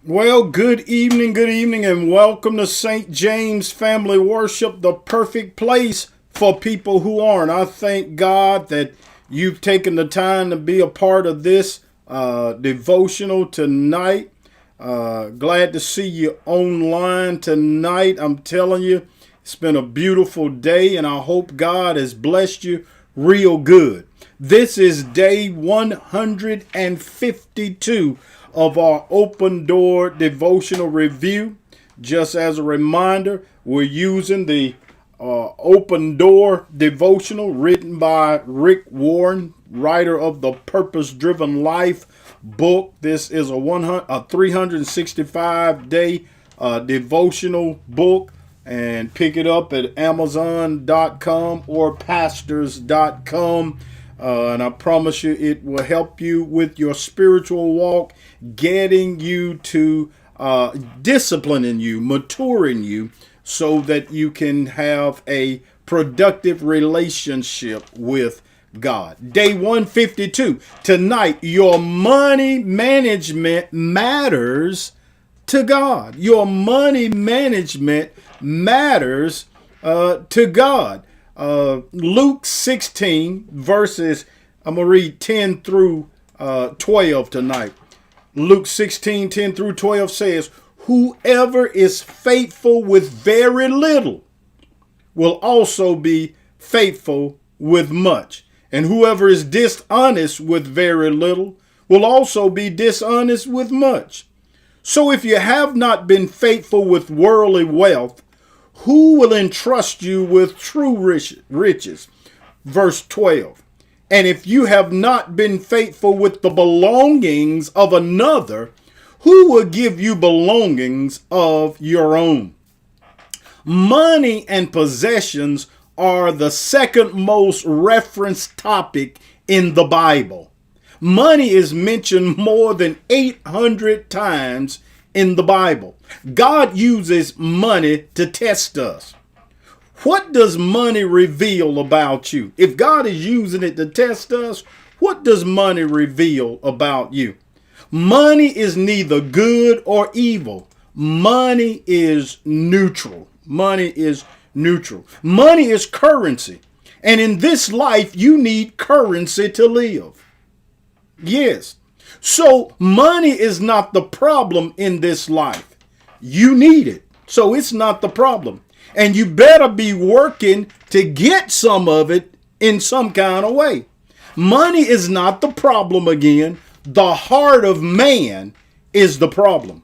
Well, good evening, and welcome to St. James Family Worship, the perfect place for people who aren't. I thank God that you've taken the time to be a part of this devotional tonight. Glad to see you online tonight. I'm telling you, it's been a beautiful day, and I hope God has blessed you real good. This is day 152 of our open door devotional review. Just as a reminder, we're using the open door devotional written by Rick Warren, writer of the Purpose Driven Life book. This is a 365 day devotional book, and pick it up at Amazon.com or pastors.com. And I promise you, it will help you with your spiritual walk, getting you to disciplining you, maturing you, so that you can have a productive relationship with God. Day 152. Tonight, your money management matters to God. Your money management matters to God. Luke 16 verses, I'm going to read 10 through 12 tonight. Luke 16, 10 through 12 says, whoever is faithful with very little will also be faithful with much. And whoever is dishonest with very little will also be dishonest with much. So if you have not been faithful with worldly wealth, who will entrust you with true riches? Verse 12. And if you have not been faithful with the belongings of another, who will give you belongings of your own? Money and possessions are the second most referenced topic in the Bible. Money is mentioned more than 800 times in the Bible. God uses money to test us. What does money reveal about you? If God is using it to test us, what does money reveal about you? Money is neither good or evil. Money is neutral. Money is neutral. Money is currency. And in this life, you need currency to live. Yes. So money is not the problem in this life. You need it. So it's not the problem. And you better be working to get some of it in some kind of way. Money is not the problem again. The heart of man is the problem.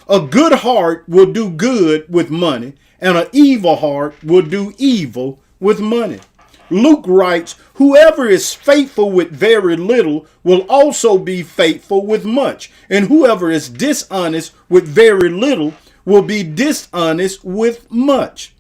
A good heart will do good with money, and an evil heart will do evil with money. Luke writes, whoever is faithful with very little will also be faithful with much. And whoever is dishonest with very little will be dishonest with much.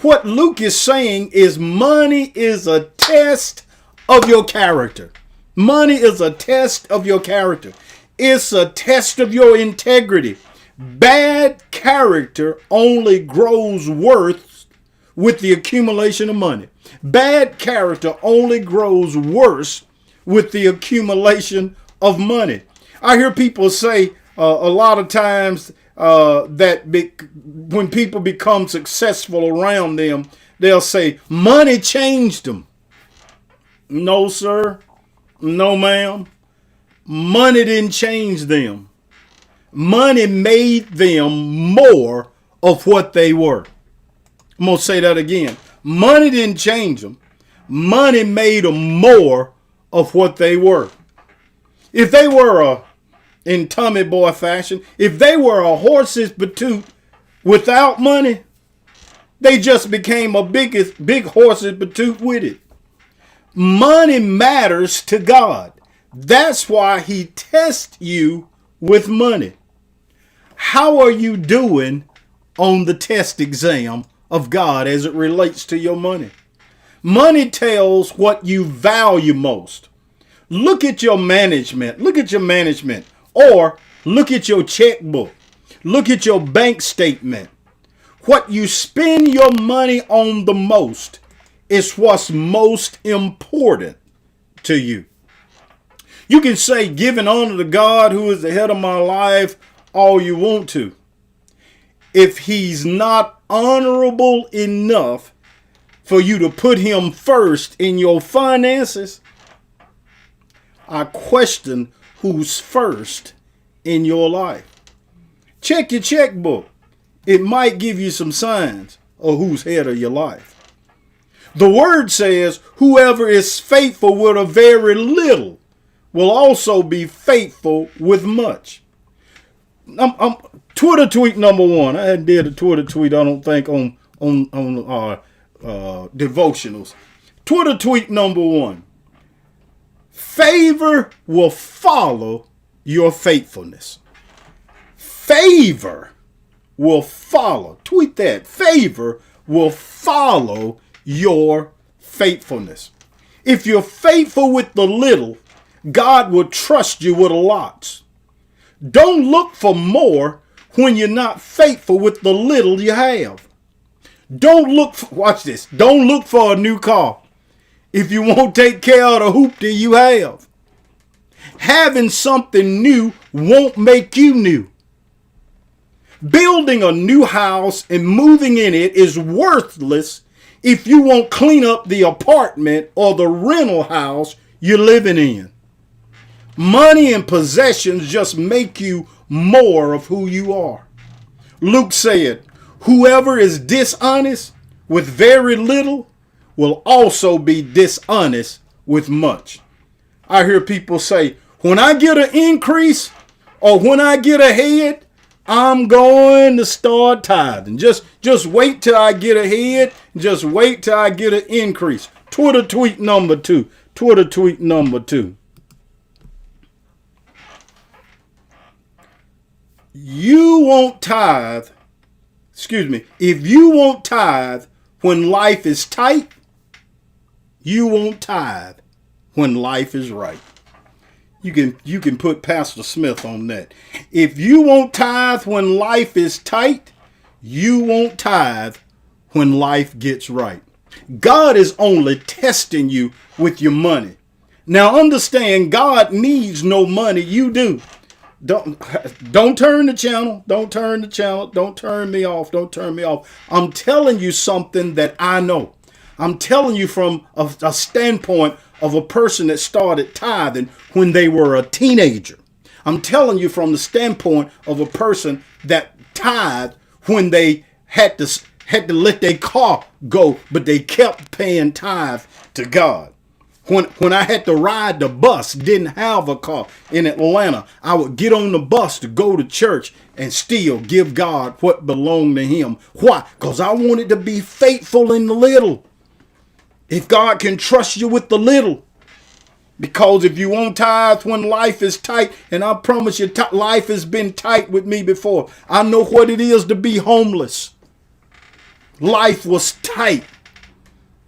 What Luke is saying is money is a test of your character. Money is a test of your character. It's a test of your integrity. Bad character only grows worse with the accumulation of money. Bad character only grows worse with the accumulation of money. I hear people say a lot of times when people become successful around them, they'll say, money changed them. No, sir. No, ma'am. Money didn't change them. Money made them more of what they were. I'm going to say that again. Money didn't change them. Money made them more of what they were. If they were in Tommy Boy fashion, if they were a horse's patoot without money, they just became a big horse's patoot with it. Money matters to God. That's why he tests you with money. How are you doing on the test exam of God as it relates to your money? Money tells what you value most. Look at your management. Or look at your checkbook. Look at your bank statement. What you spend your money on the most is what's most important to you. You can say, giving honor to God, who is the head of my life, all you want to. If he's not honorable enough for you to put him first in your finances, I question who's first in your life. Check your checkbook. It might give you some signs of who's head of your life. The word says, whoever is faithful with a very little will also be faithful with much. Twitter tweet number one. I hadn't did a Twitter tweet, I don't think, on devotionals. Twitter tweet number one. Favor will follow your faithfulness. Favor will follow. Tweet that. Favor will follow your faithfulness. If you're faithful with the little, God will trust you with a lot. Don't look for more when you're not faithful with the little you have. Watch this. Don't look for a new car if you won't take care of the hoopty you have. Having something new won't make you new. Building a new house and moving in it is worthless if you won't clean up the apartment or the rental house you're living in. Money and possessions just make you more of who you are. Luke said, whoever is dishonest with very little will also be dishonest with much. I hear people say, when I get an increase or when I get ahead, I'm going to start tithing. Just wait till I get ahead. Just wait till I get an increase. Twitter tweet number two. Twitter tweet number two. You won't tithe. If you won't tithe when life is tight, you won't tithe when life is right. You can put Pastor Smith on that. If you won't tithe when life is tight, you won't tithe when life gets right. God is only testing you with your money. Now understand, God needs no money. You do. Don't turn the channel. Don't turn the channel. Don't turn me off. Don't turn me off. I'm telling you something that I know. I'm telling you from a standpoint of a person that started tithing when they were a teenager. I'm telling you from the standpoint of a person that tithed when they had to let their car go, but they kept paying tithe to God. When I had to ride the bus, didn't have a car in Atlanta, I would get on the bus to go to church and still give God what belonged to him. Why? Because I wanted to be faithful in the little. If God can trust you with the little. Because if you won't tithe when life is tight, and I promise you, life has been tight with me before. I know what it is to be homeless. Life was tight.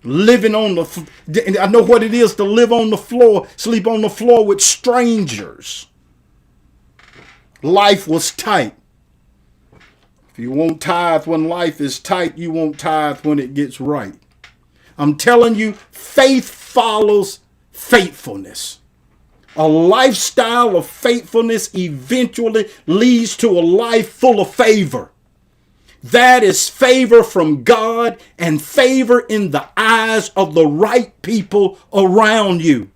Living on I know what it is to live on the floor, sleep on the floor with strangers. Life was tight. If you won't tithe when life is tight, you won't tithe when it gets right. I'm telling you, faith follows faithfulness. A lifestyle of faithfulness eventually leads to a life full of favor. That is favor from God and favor in the eyes of the right people around you.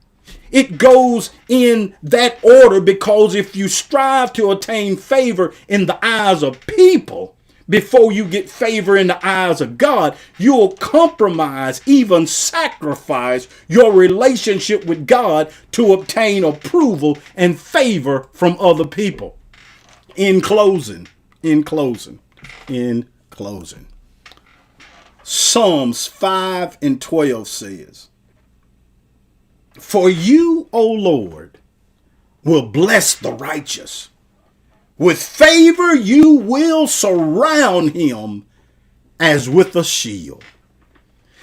It goes in that order because if you strive to attain favor in the eyes of people before you get favor in the eyes of God, you'll compromise, even sacrifice your relationship with God to obtain approval and favor from other people. In closing, Psalms 5:12 says, for you, O Lord, will bless the righteous. With favor you will surround him as with a shield.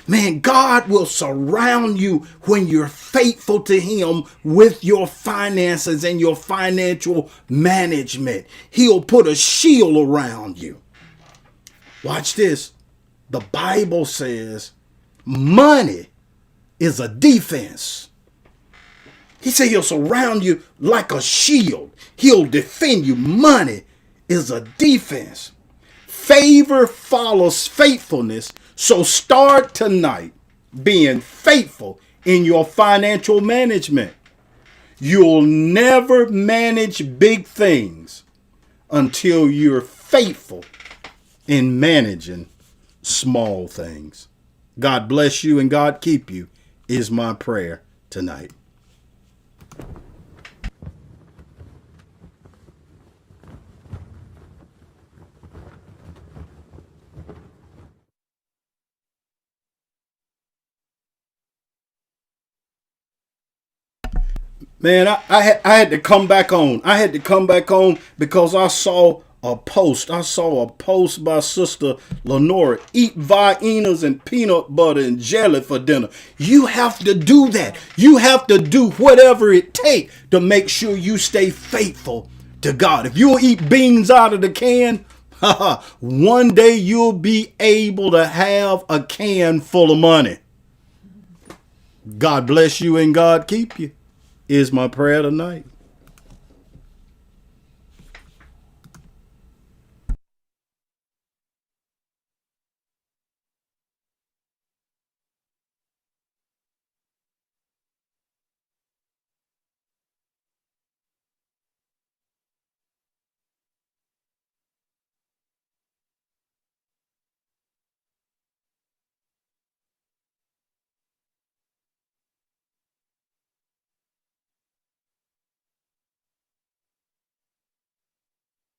Man, God will surround you when you're faithful to him with your finances and your financial management. He'll put a shield around you. Watch this. The Bible says money is a defense. He said he'll surround you like a shield. He'll defend you. Money is a defense. Favor follows faithfulness. So start tonight being faithful in your financial management. You'll never manage big things until you're faithful in managing small things. God bless you and God keep you is my prayer tonight. Man, I had to come back on. I had to come back on because I saw a post. I saw a post by Sister Lenora. Eat viennas and peanut butter and jelly for dinner. You have to do that. You have to do whatever it takes to make sure you stay faithful to God. If you'll eat beans out of the can, one day you'll be able to have a can full of money. God bless you and God keep you is my prayer tonight.